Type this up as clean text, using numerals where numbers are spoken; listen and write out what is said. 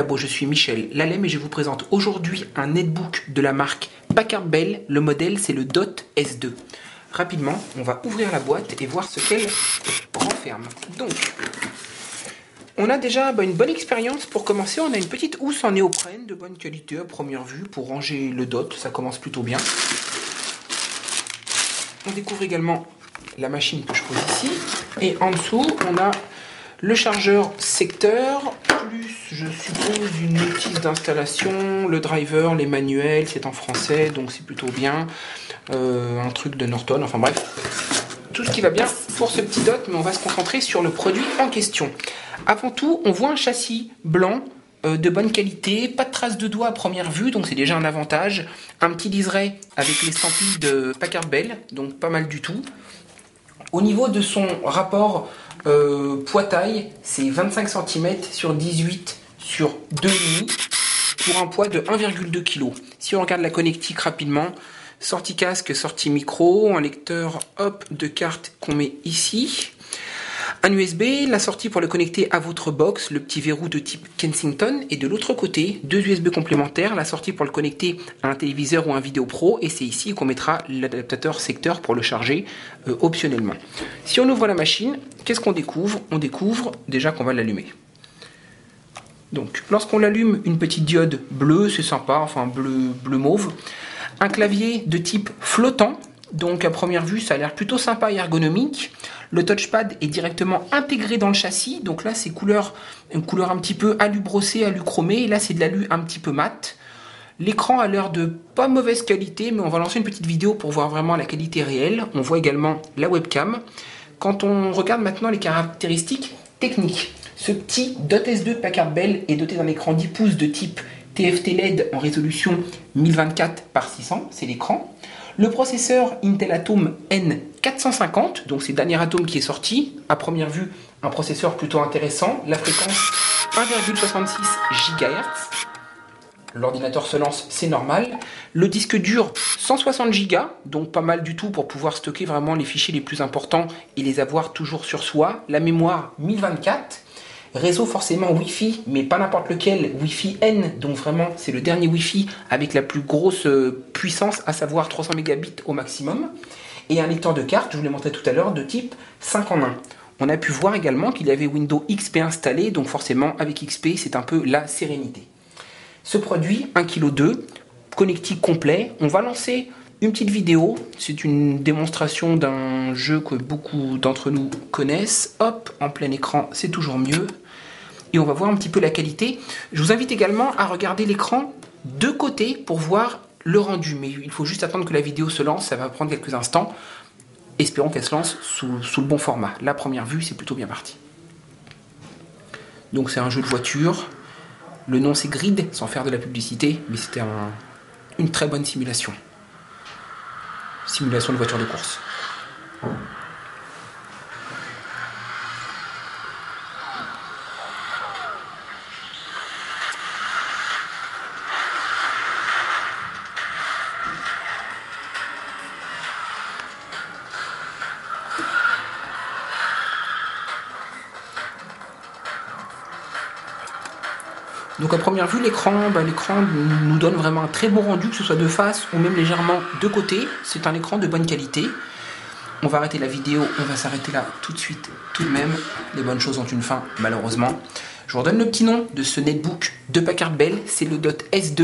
Bon, je suis Michel Lalem et je vous présente aujourd'hui un netbook de la marque Packard Bell. Le modèle, c'est le Dot S2. Rapidement, on va ouvrir la boîte et voir ce qu'elle renferme. Donc, on a déjà une bonne expérience. Pour commencer, on a une petite housse en néoprène de bonne qualité à première vue pour ranger le Dot. Ça commence plutôt bien. On découvre également la machine que je pose ici. Et en dessous, on a le chargeur secteur, plus je suppose une notice d'installation, le driver, les manuels, c'est en français, donc c'est plutôt bien. Un truc de Norton, enfin bref. Tout ce qui va bien pour ce petit Dot, mais on va se concentrer sur le produit en question. Avant tout, on voit un châssis blanc de bonne qualité, pas de traces de doigts à première vue, donc c'est déjà un avantage. Un petit liseré avec l'estampille de Packard Bell, donc pas mal du tout. Au niveau de son rapport poids-taille, c'est 25 cm sur 18 sur 2,5 pour un poids de 1,2 kg. Si on regarde la connectique rapidement, sortie casque, sortie micro, un lecteur de carte qu'on met ici, un USB, la sortie pour le connecter à votre box, le petit verrou de type Kensington, et de l'autre côté, deux USB complémentaires, la sortie pour le connecter à un téléviseur ou un vidéo pro, et c'est ici qu'on mettra l'adaptateur secteur pour le charger optionnellement. Si on ouvre la machine, qu'est-ce qu'on découvre? On découvre déjà qu'on va l'allumer. Donc, lorsqu'on l'allume, une petite diode bleue, c'est sympa, enfin bleu mauve, un clavier de type flottant. Donc à première vue, ça a l'air plutôt sympa et ergonomique. Le touchpad est directement intégré dans le châssis. Donc là, c'est une couleur un petit peu alu brossé, alu chromé. Et là, c'est de l'alu un petit peu mat. L'écran a l'air de pas mauvaise qualité, mais on va lancer une petite vidéo pour voir vraiment la qualité réelle. On voit également la webcam. Quand on regarde maintenant les caractéristiques techniques, ce petit Dot S2 Packard Bell est doté d'un écran 10 pouces de type TFT LED en résolution 1024 par 600. C'est l'écran. Le processeur Intel Atom N450, donc c'est le dernier Atom qui est sorti. À première vue, un processeur plutôt intéressant. La fréquence 1,66 GHz. L'ordinateur se lance, c'est normal. Le disque dur 160 Go, donc pas mal du tout pour pouvoir stocker vraiment les fichiers les plus importants et les avoir toujours sur soi. La mémoire 1024. Réseau forcément Wi-Fi, mais pas n'importe lequel, Wi-Fi N, donc vraiment c'est le dernier Wi-Fi avec la plus grosse puissance, à savoir 300 mégabits au maximum. Et un lecteur de carte, je vous l'ai montré tout à l'heure, de type 5 en 1. On a pu voir également qu'il y avait Windows XP installé, donc forcément avec XP c'est un peu la sérénité. Ce produit, 1,2 kg, connectique complet, on va lancer une petite vidéo, c'est une démonstration d'un jeu que beaucoup d'entre nous connaissent. Hop, en plein écran, c'est toujours mieux. Et on va voir un petit peu la qualité. Je vous invite également à regarder l'écran de côté pour voir le rendu. Mais il faut juste attendre que la vidéo se lance, ça va prendre quelques instants. Espérons qu'elle se lance sous le bon format. La première vue, c'est plutôt bien parti. Donc c'est un jeu de voiture. Le nom c'est Grid, sans faire de la publicité, mais c'était une très bonne simulation. Simulation de voiture de course. Donc à première vue, l'écran nous donne vraiment un très bon rendu, que ce soit de face ou même légèrement de côté. C'est un écran de bonne qualité. On va arrêter la vidéo, on va s'arrêter là tout de suite, tout de même. Les bonnes choses ont une fin, malheureusement. Je vous redonne le petit nom de ce netbook de Packard Bell, c'est le Dot S2.